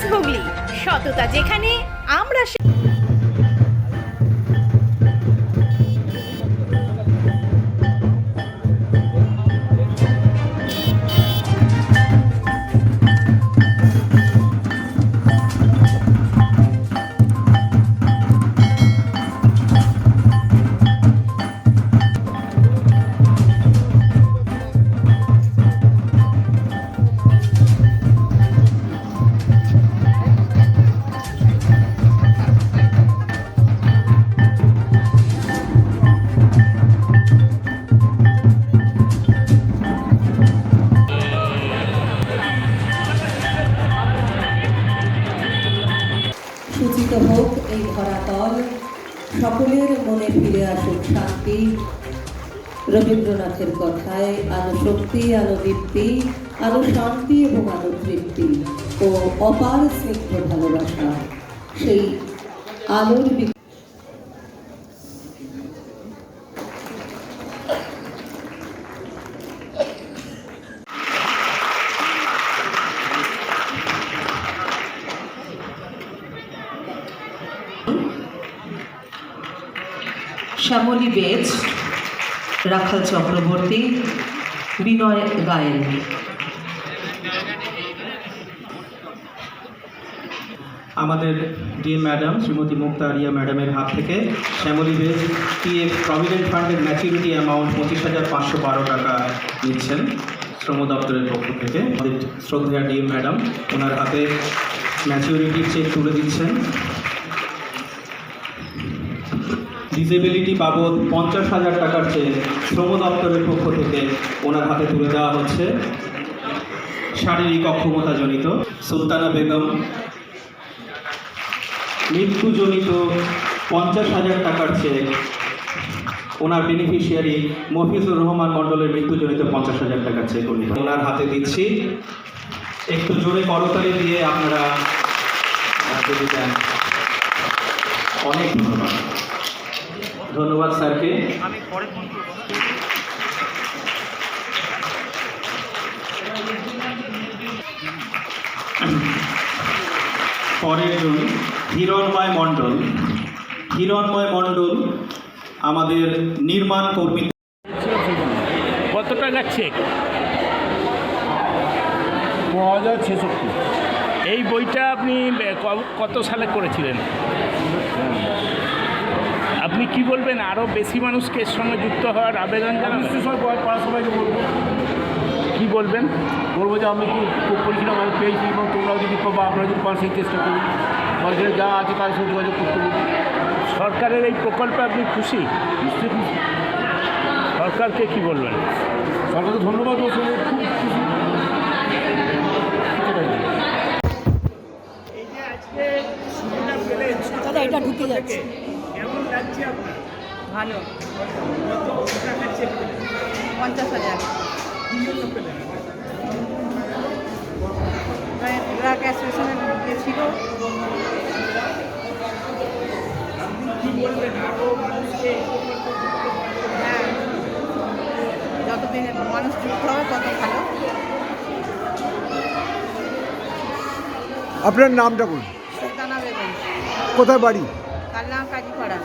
News Hooghly, সততা যেখানে আমরা সূচিত হোক এই ধরাতল, সকলের মনে ফিরে আসুক শান্তি। রবীন্দ্রনাথের কথায় আলো শক্তি, আলো দীপ্তি, আলো শান্তি এবং আলো তৃপ্তি ও অপার স্নিগ্ধ ভালোবাসা, সেই আলোর শ্যামলী বেজ, রাখাল চক্রবর্তী, বিনয় গায়েন। আমাদের ডিএম ম্যাডাম শ্রীমতী মুক্তা আরিয়া ম্যাডামের হাত থেকে শ্যামলী বেজ পিএফ প্রভিডেন্ট ফান্ডের ম্যাচুরিটি অ্যামাউন্ট 25,512 টাকা নিচ্ছেন শ্রম দপ্তরের পক্ষ থেকে। আমাদের শ্রদ্ধেয়া ডিএম ম্যাডাম ওনার হাতে ম্যাচুরিটি চেক তুলে দিচ্ছেন। ডিসেবিলিটি বাবদ 50,000 টাকার চেক শ্রম দপ্তরের পক্ষ থেকে ওনার হাতে তুলে দেওয়া হচ্ছে। শারীরিক অক্ষমতাজনিত সুলতানা বেগম, মৃত্যুজনিত 50,000 টাকার চেক ওনার বেনিফিশিয়ারি মফিজুর রহমান মণ্ডলের মৃত্যুজনিত 50,000 টাকার চেক ওনার হাতে দিচ্ছি। একটু জোরে করতালি দিয়ে আপনারা যদি দেন। অনেক ধন্যবাদ। ধন্যবাদ স্যারকে। পরের জন হিরণময় মণ্ডল। হিরণময় মণ্ডল আমাদের নির্মাণ কর্মী। কত টাকা চেক? 9,066। এই বইটা আপনি কত সালে করেছিলেন? আপনি কি বলবেন, আরও বেশি মানুষকে এর সঙ্গে যুক্ত হওয়ার আবেদন জানাবেন? পাড়া সবাইকে বলবো, কি বলবেন? বলবো যে আমি খুব পরিচিত আমি পেয়েছি এবং তোমরাও যদি পাবো, আপনারা যদি পান সেই চেষ্টা করুন। মানুষের যা আছে তার সঙ্গে যোগাযোগ করতে বলুন। সরকারের এই প্রকল্পে আপনি খুশি? নিশ্চয়ই খুশি। সরকারকে কি বলবেন? সরকারকে ধন্যবাদ ও খুব খুশি। দাদা এটা ঢুকে যাচ্ছে। কেমন লাগছে আপনার? ভালো। কত টাকা চেক পেলেন? 50,000। কি জন্য পেলেন? ড্রাগ অ্যাসোসিয়েশনের ছিল। কি বলবেন, আরও মানুষকে এই প্রকল্পে যুক্ত করতে? হ্যাঁ, যতদিন মানুষ যুক্ত হবে তত ভালো। আপনার নামটা বলুন। সুলতানা বেগম। কোথায় বাড়ি? কালনা কাজীপাড়া।